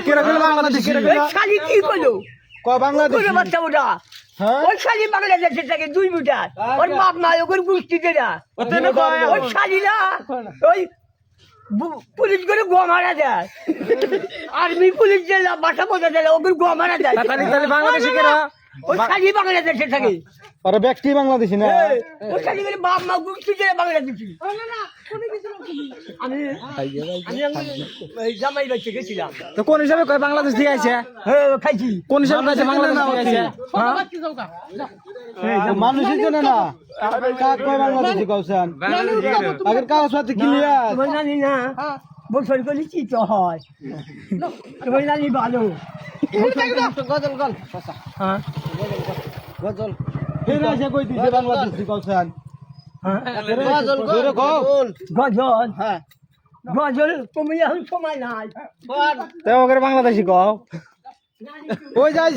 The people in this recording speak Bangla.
কিরকম বাংলাদেশি কিরকম শালি কি করলো বাংলাদেশি বাচ্চা ওটা হ্যাঁ ওই শালি বাংলাদেশের থেকে 2 মিটার ওর বাপ মা ওর গুষ্টিতে না ওই শালি না ওই পুলিশ করে গোয়া মারা যায় আর্মি পুলিশ জেলা বাসা বোঝা যায় ওগুলো গোয়া মারা যায় বাংলাদেশি কেরা ওই শালি বাংলাদেশের থেকে আর ব্যক্তি বাংলাদেশি না ওই শালি করে বাপ মা গুষ্টিতে বাংলাদেশি আমি জামাই বাচ্চা গেছিলাম তো কোন হিসাবে কয় বাংলাদেশ দিয়ে আছে হ্যাঁ খাইছি কোন হিসাবে কয় বাংলাদেশ দিয়ে আছে মানুষের জন্য না কাক কয় বাংলাদেশি কওছেন আগের কাগজপত্র ক্লিয়ার তোমার জানি না বছর করলে কি তো হয় তোমার জানি ভালো গজল গল হ্যাঁ গজল ফের এসে কই দিছে বাংলাদেশি কওছেন গজল গজল হ্যাঁ গজল তুমি এখন সময় নাই তো ওকে বাংলাদেশি কও ওই যাই